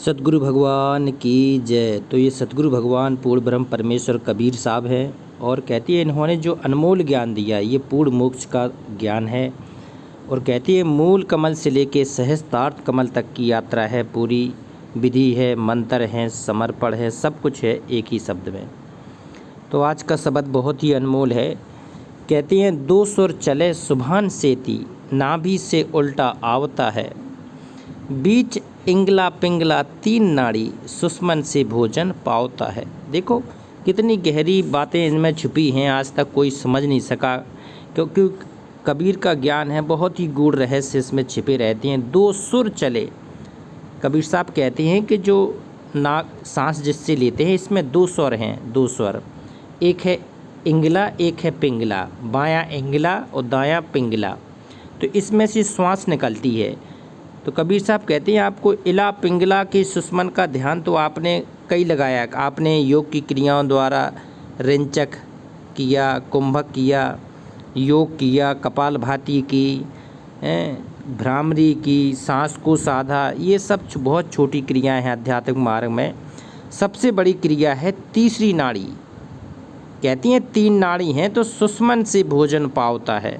सतगुरु भगवान की जय। तो ये सतगुरु भगवान पूर्ण ब्रह्म परमेश्वर कबीर साहब हैं और कहती है इन्होंने जो अनमोल ज्ञान दिया ये पूर्ण मोक्ष का ज्ञान है। और कहती है मूल कमल से लेके सहस्त्रार्थ कमल तक की यात्रा है, पूरी विधि है, मंत्र है, समर्पण है, सब कुछ है एक ही शब्द में। तो आज का शब्द बहुत ही अनमोल है। कहती हैं दो सुर चले सुभान सेती, नाभि से उल्टा आवता है, बीच इंगला पिंगला तीन नाड़ी, सुषमन से भोजन पावता है। देखो कितनी गहरी बातें इनमें छुपी हैं, आज तक कोई समझ नहीं सका, क्योंकि कबीर का ज्ञान है, बहुत ही गूढ़ रहस्य इसमें छिपे रहते हैं। दो सुर चले, कबीर साहब कहते हैं कि जो नाक सांस जिससे लेते हैं इसमें दो स्वर हैं, दो स्वर, एक है इंगला एक है पिंगला, बायां इंगला और दायां पिंगला, तो इसमें से श्वास निकलती है। तो कबीर साहब कहते हैं आपको इला पिंगला के सुषमन का ध्यान तो आपने कई लगाया, आपने योग की क्रियाओं द्वारा रेंचक किया, कुंभक किया, योग किया, कपालभाति की, भ्रामरी की, सांस को साधा, ये सब बहुत छोटी क्रियाएं हैं आध्यात्मिक मार्ग में। सबसे बड़ी क्रिया है तीसरी नाड़ी। कहती हैं तीन नाड़ी हैं तो सुषमन से भोजन पावता है।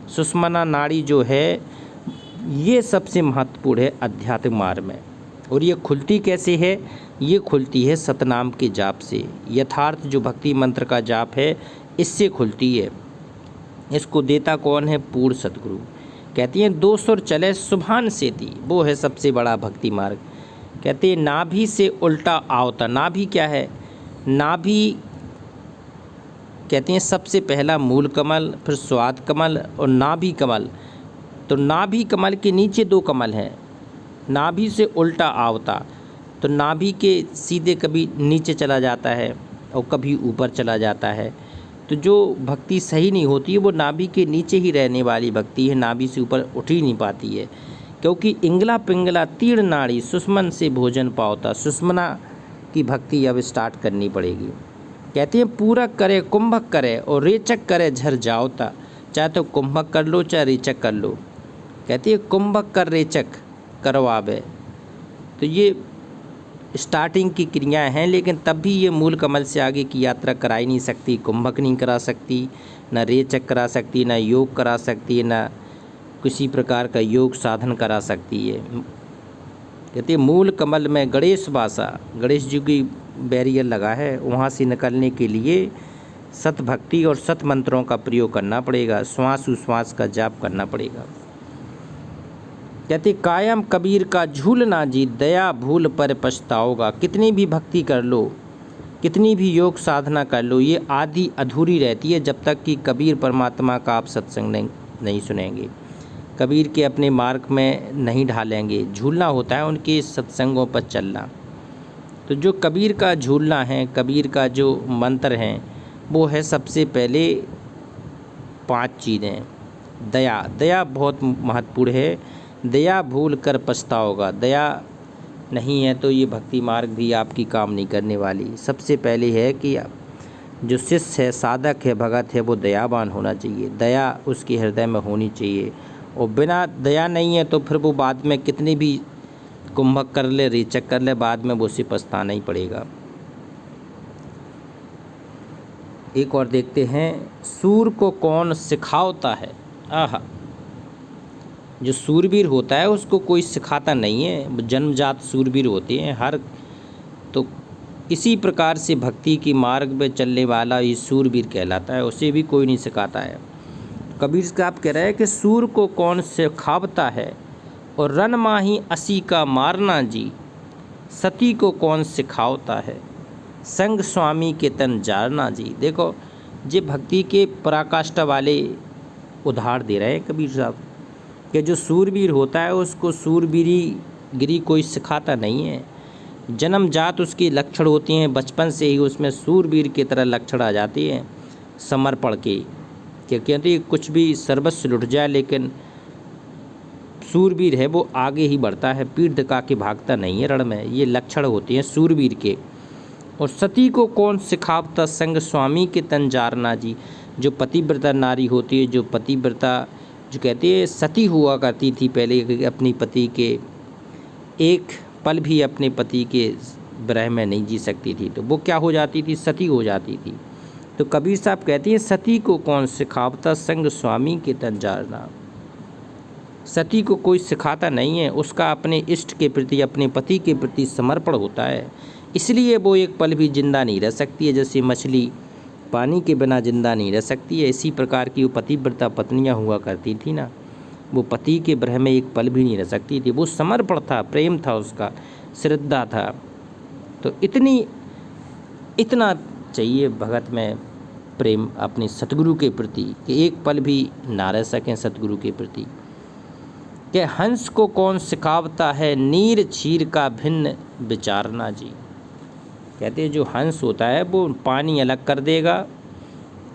सुषमना नाड़ी जो है ये सबसे महत्वपूर्ण है आध्यात्मिक मार्ग में। और ये खुलती कैसे है? ये खुलती है सतनाम के जाप से। यथार्थ जो भक्ति मंत्र का जाप है इससे खुलती है। इसको देता कौन है? पूर्ण सतगुरु। कहती हैं दो सुर चले सुभान सेती, वो है सबसे बड़ा भक्ति मार्ग। कहते हैं नाभि से उल्टा आवता। नाभि क्या है? नाभि कहती हैं सबसे पहला मूल कमल, फिर स्वाद कमल और नाभि कमल। तो नाभि कमल के नीचे दो कमल हैं। नाभि से उल्टा आवता, तो नाभि के सीधे कभी नीचे चला जाता है और कभी ऊपर चला जाता है। तो जो भक्ति सही नहीं होती है वो नाभि के नीचे ही रहने वाली भक्ति है, नाभि से ऊपर उठ ही नहीं पाती है। क्योंकि इंगला पिंगला तीर्ण नाड़ी, सुषमन से भोजन पावता। सुषमना की भक्ति अब स्टार्ट करनी पड़ेगी। कहते हैं पूरक करे कुंभक करे और रेचक करे झर जावता। चाहे तो कुंभक कर लो चाहे रेचक कर लो। कहती है कुंभक कर रेचक करवावे। तो ये स्टार्टिंग की क्रियाएं हैं, लेकिन तब भी ये मूल कमल से आगे की यात्रा करा ही नहीं सकती। कुंभक नहीं करा सकती, ना रेचक करा सकती, ना योग करा सकती है, ना किसी प्रकार का योग साधन करा सकती है। कहती है मूल कमल में गणेश वासा, गणेश जी की बैरियर लगा है, वहाँ से निकलने के लिए सत भक्ति और सत मंत्रों का प्रयोग करना पड़ेगा, श्वास उश्वास का जाप करना पड़ेगा। कहते कायम कबीर का झूलना जी, दया भूल पर पछताओगा। कितनी भी भक्ति कर लो, कितनी भी योग साधना कर लो, ये आधी अधूरी रहती है जब तक कि कबीर परमात्मा का आप सत्संग नहीं सुनेंगे, कबीर के अपने मार्ग में नहीं ढालेंगे। झूलना होता है उनके सत्संगों पर चलना। तो जो कबीर का झूलना है, कबीर का जो मंत्र है वो है सबसे पहले 5 चीज़ें। दया, दया बहुत महत्वपूर्ण है। दया भूल कर पछताओगा। दया नहीं है तो ये भक्ति मार्ग भी आपकी काम नहीं करने वाली। सबसे पहले है कि जो शिष्य है, साधक है, भगत है, वो दयावान होना चाहिए। दया उसके हृदय में होनी चाहिए। और बिना दया नहीं है तो फिर वो बाद में कितनी भी कुंभक कर ले, रेचक कर ले, बाद में वो उसे पछताना ही पड़ेगा। एक और देखते हैं, सूर को कौन सिखावता है। आहा, जो सूरवीर होता है उसको कोई सिखाता नहीं है, जन्मजात सूरवीर होते हैं हर। तो इसी प्रकार से भक्ति की मार्ग में चलने वाला ये सूरवीर कहलाता है, उसे भी कोई नहीं सिखाता है। कबीर साहब कह रहे हैं कि सूर को कौन सिखावता है और रन माही असी का मारना जी, सती को कौन सिखावता है, संग स्वामी के तन जारना जी। देखो ये भक्ति के पराकाष्ठा वाले उदाहरण दे रहे हैं कबीर साहब कि जो सूरवीर होता है उसको सूरवीरी कोई सिखाता नहीं है, जन्मजात उसकी लक्षण होती हैं, बचपन से ही उसमें सूरवीर की तरह लक्षण आ जाते हैं समर्पण के। क्या कहते हैं कुछ भी सर्वस्व लुट जाए लेकिन सूरवीर है वो आगे ही बढ़ता है, पीठ दिखा के भागता नहीं है रण में। ये लक्षण होते हैं सूरवीर के। और सती को कौन सिखावता, संग स्वामी के तन जारना जी। जो पतिव्रता नारी होती है, जो पतिव्रता जो कहते हैं सती हुआ करती थी पहले, अपनी पति के एक पल भी अपने पति के विरह में नहीं जी सकती थी, तो वो क्या हो जाती थी, सती हो जाती थी। तो कबीर साहब कहते हैं सती को कौन सिखावता संग स्वामी के तन जाना। सती को कोई सिखाता नहीं है, उसका अपने इष्ट के प्रति, अपने पति के प्रति समर्पण होता है, इसलिए वो एक पल भी जिंदा नहीं रह सकती है। जैसे मछली पानी के बिना जिंदा नहीं रह सकती है, इसी प्रकार की वो पतिव्रता पत्नियां हुआ करती थी ना, वो पति के विरह में एक पल भी नहीं रह सकती थी। वो समर्पण था, प्रेम था, उसका श्रद्धा था। तो इतना चाहिए भगत में प्रेम अपने सतगुरु के प्रति कि एक पल भी ना रह सकें सतगुरु के प्रति। कि हंस को कौन सिखावता है नीर क्षीर का भिन्न विचारना जी। कहते हैं जो हंस होता है वो पानी अलग कर देगा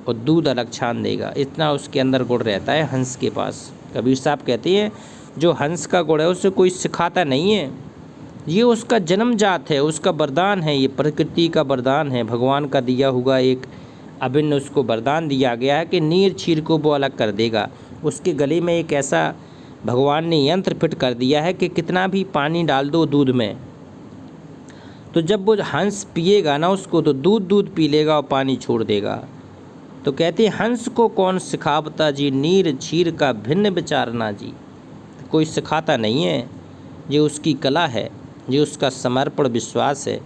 और दूध अलग छान देगा, इतना उसके अंदर गुण रहता है हंस के पास। कबीर साहब कहते हैं जो हंस का गुण है उसे कोई सिखाता नहीं है, ये उसका जन्मजात है, उसका वरदान है, ये प्रकृति का वरदान है, भगवान का दिया हुआ एक अभिन्न उसको वरदान दिया गया है कि नीर क्षीर को वो अलग कर देगा। उसके गले में एक ऐसा भगवान ने यंत्र फिट कर दिया है कि कितना भी पानी डाल दो दूध में, तो जब वो हंस पिएगा ना उसको, तो दूध पी लेगा और पानी छोड़ देगा। तो कहते हैं हंस को कौन सिखावता जी नीर क्षीर का भिन्न विचारना जी। कोई सिखाता नहीं है, ये उसकी कला है, ये उसका समर्पण विश्वास है।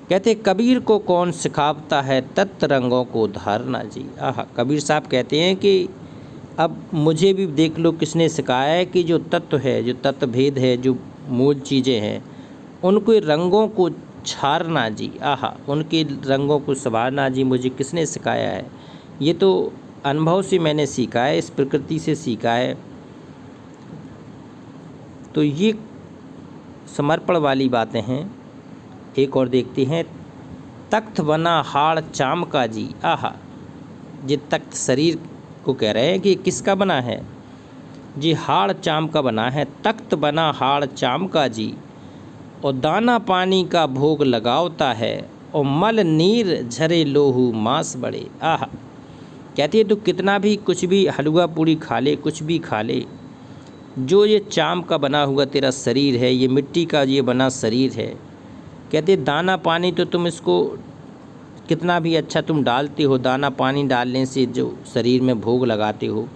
कहते कबीर को कौन सिखावता है तत्व रंगों को धारना जी। आह, कबीर साहब कहते हैं कि अब मुझे भी देख लो किसने सिखाया है कि जो तत्व है, जो तत्व भेद है, जो मूल चीज़ें हैं, उनको रंगों को छारना जी। आहा, उनके रंगों को संवारना जी मुझे किसने सिखाया है। ये तो अनुभव से मैंने सीखा है, इस प्रकृति से सीखा है। तो ये समर्पण वाली बातें हैं। एक और देखते हैं, तख्त बना हाड़ चाम का जी। आहा, ये तख्त शरीर को कह रहे हैं कि किसका बना है जी, हाड़ चाम का बना है। तख्त बना हाड़ चाम का जी, और दाना पानी का भोग लगावता है, और मल नीर झरे लोहू मांस बड़े। आह, कहती है तो कितना भी कुछ भी हलवा पूरी खा ले, कुछ भी खा ले, जो ये चाम का बना हुआ तेरा शरीर है, ये मिट्टी का ये बना शरीर है, कहते दाना पानी तो तुम इसको कितना भी अच्छा तुम डालते हो, दाना पानी डालने से जो शरीर में भोग लगाते हो,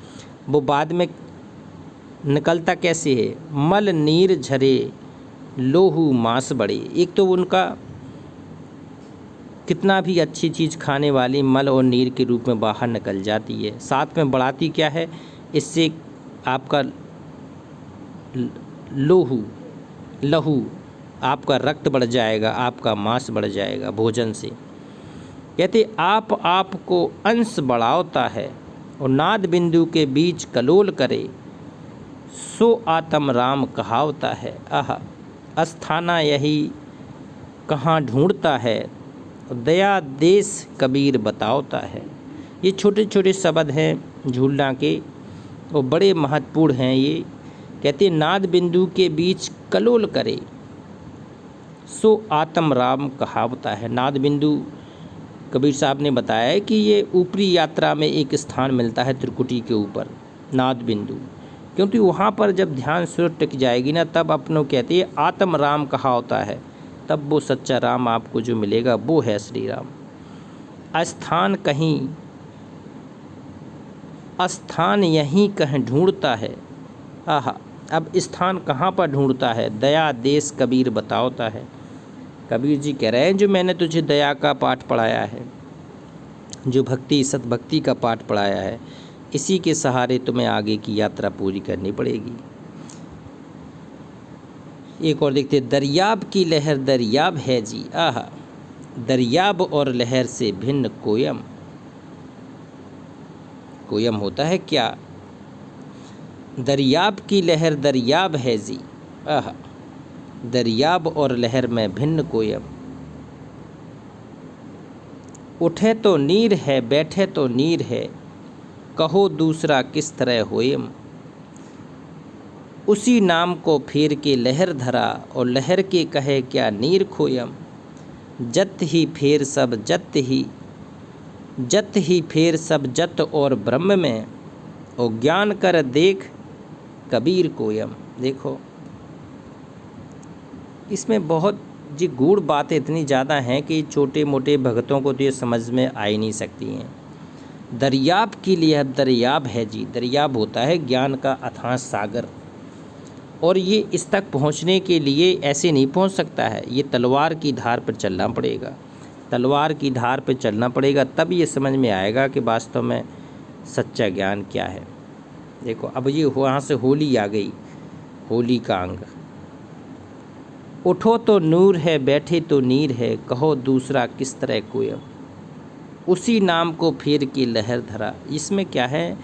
वो बाद में निकलता कैसे है। मल नीर झरे लोहू मांस बड़े। एक तो उनका कितना भी अच्छी चीज़ खाने वाली मल और नीर के रूप में बाहर निकल जाती है, साथ में बढ़ाती क्या है, इससे आपका लहू आपका रक्त बढ़ जाएगा, आपका मांस बढ़ जाएगा भोजन से। कहते आप को अंश बढ़ावता है, और नाद बिंदु के बीच कलोल करे, सो आत्म राम कहावता है। आह, अस्थाना यही कहाँ ढूंढता है, दया देश कबीर बतावता है। ये छोटे छोटे शब्द हैं झूलना के, और बड़े महत्वपूर्ण हैं ये। कहते नाद बिंदु के बीच कलोल करे, सो आत्म राम कहावता है। नाद बिंदु कबीर साहब ने बताया है कि ये ऊपरी यात्रा में एक स्थान मिलता है त्रिकुटी के ऊपर, नाद बिंदु, क्योंकि वहाँ पर जब ध्यान सुर टिक जाएगी ना, तब अपनों कहते हैं आत्म राम कहा होता है, तब वो सच्चा राम आपको जो मिलेगा वो है श्री राम। स्थान यहीं कहीं ढूंढता है। आहा, अब स्थान कहाँ पर ढूंढता है, दया देश कबीर बतावता है। कबीर जी कह रहे हैं जो मैंने तुझे दया का पाठ पढ़ाया है, जो भक्ति सतभक्ति का पाठ पढ़ाया है, इसी के सहारे तुम्हें आगे की यात्रा पूरी करनी पड़ेगी। एक और देखते, दरियाब की लहर दरियाब है जी। आहा, दरियाब और लहर से भिन्न कोयम। कोयम होता है क्या, दरियाब की लहर दरियाब है जी। आहा, दरियाब और लहर में भिन्न कोयम। उठे तो नीर है, बैठे तो नीर है, कहो दूसरा किस तरह होयम। उसी नाम को फेर के लहर धरा, और लहर के कहे क्या नीर खोयम। जत ही फेर सब जत ही फेर सब जत और ब्रह्म में, और ज्ञान कर देख कबीर कोयम। देखो इसमें बहुत जी गूढ़ बातें इतनी ज़्यादा हैं कि छोटे मोटे भगतों को तो ये समझ में आ ही नहीं सकती हैं। दरियाब के लिए अब दरियाब है जी, दरियाब होता है ज्ञान का अथाह सागर, और ये इस तक पहुंचने के लिए ऐसे नहीं पहुंच सकता है, ये तलवार की धार पर चलना पड़ेगा, तलवार की धार पर चलना पड़ेगा, तब ये समझ में आएगा कि वास्तव में सच्चा ज्ञान क्या है। देखो अब ये वहाँ से होली आ गई, होली का अंग। उठो तो नूर है, बैठे तो नीर है, कहो दूसरा किस तरह कोयम, उसी नाम को फेर की लहर धरा। इसमें क्या है,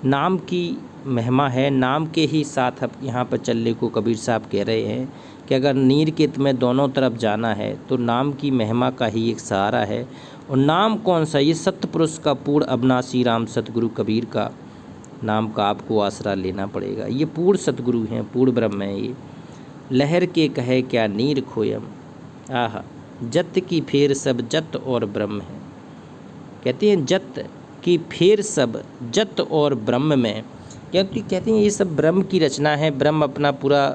नाम की महिमा है, नाम के ही साथ अब यहाँ पर चलने को कबीर साहब कह रहे हैं कि अगर नीर के तुम्हें दोनों तरफ जाना है तो नाम की महिमा का ही एक सहारा है। और नाम कौन सा, ये सतपुरुष का पूर्ण अविनाशी राम सतगुरु कबीर का नाम का आपको आसरा लेना पड़ेगा। ये पूर्ण सतगुरु हैं, पूर्ण ब्रह्म है ये। लहर के कहे क्या नीर खोयम, आहा जत की फेर सब जत और ब्रह्म है। कहते हैं जत की फेर सब जत और ब्रह्म में, क्योंकि कहते हैं ये सब ब्रह्म की रचना है, ब्रह्म अपना पूरा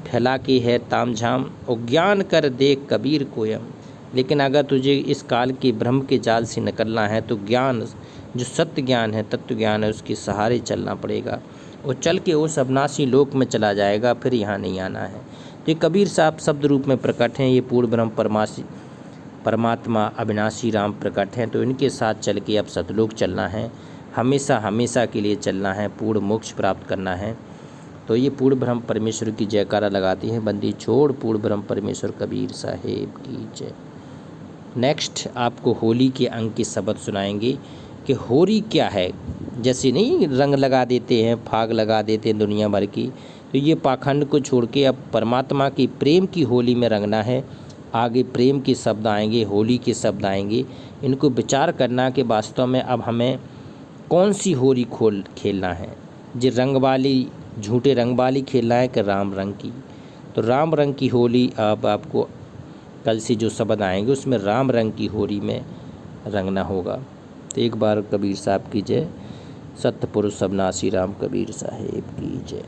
फैला के है ताम झाम, और ज्ञान कर देख कबीर कोयम। लेकिन अगर तुझे इस काल के ब्रह्म के जाल से निकलना है तो ज्ञान, जो सत्य ज्ञान है, तत्व ज्ञान है, उसके सहारे चलना पड़ेगा, और चल के उस अविनाशी लोक में चला जाएगा, फिर यहाँ नहीं आना है। तो ये कबीर साहब शब्द रूप में प्रकट हैं, ये पूर्ण ब्रह्म परमात्मा अविनाशी राम प्रकट हैं। तो इनके साथ चल के अब सतलोक चलना है, हमेशा हमेशा के लिए चलना है, पूर्ण मोक्ष प्राप्त करना है। तो ये पूर्ण ब्रह्म परमेश्वर की जयकारा लगाती हैं, बंदी छोड़ पूर्ण ब्रह्म परमेश्वर कबीर साहेब की जय। नेक्स्ट आपको होली के अंग के शब्द सुनाएंगे कि होली क्या है। जैसे नहीं रंग लगा देते हैं, फाग लगा देते हैं दुनिया भर की, तो ये पाखंड को छोड़ के अब परमात्मा की प्रेम की होली में रंगना है। आगे प्रेम के शब्द आएंगे, होली के शब्द आएंगे, इनको विचार करना कि वास्तव में अब हमें कौन सी होली खेलना है, जो रंग वाली झूठे रंग वाली खेलना है कि राम रंग की। तो राम रंग की होली अब आपको कल से जो शब्द आएंगे उसमें राम रंग की होली में रंगना होगा। तो एक बार कबीर साहब की जय, सत्य पुरुष अविनाशी राम कबीर साहेब की जय।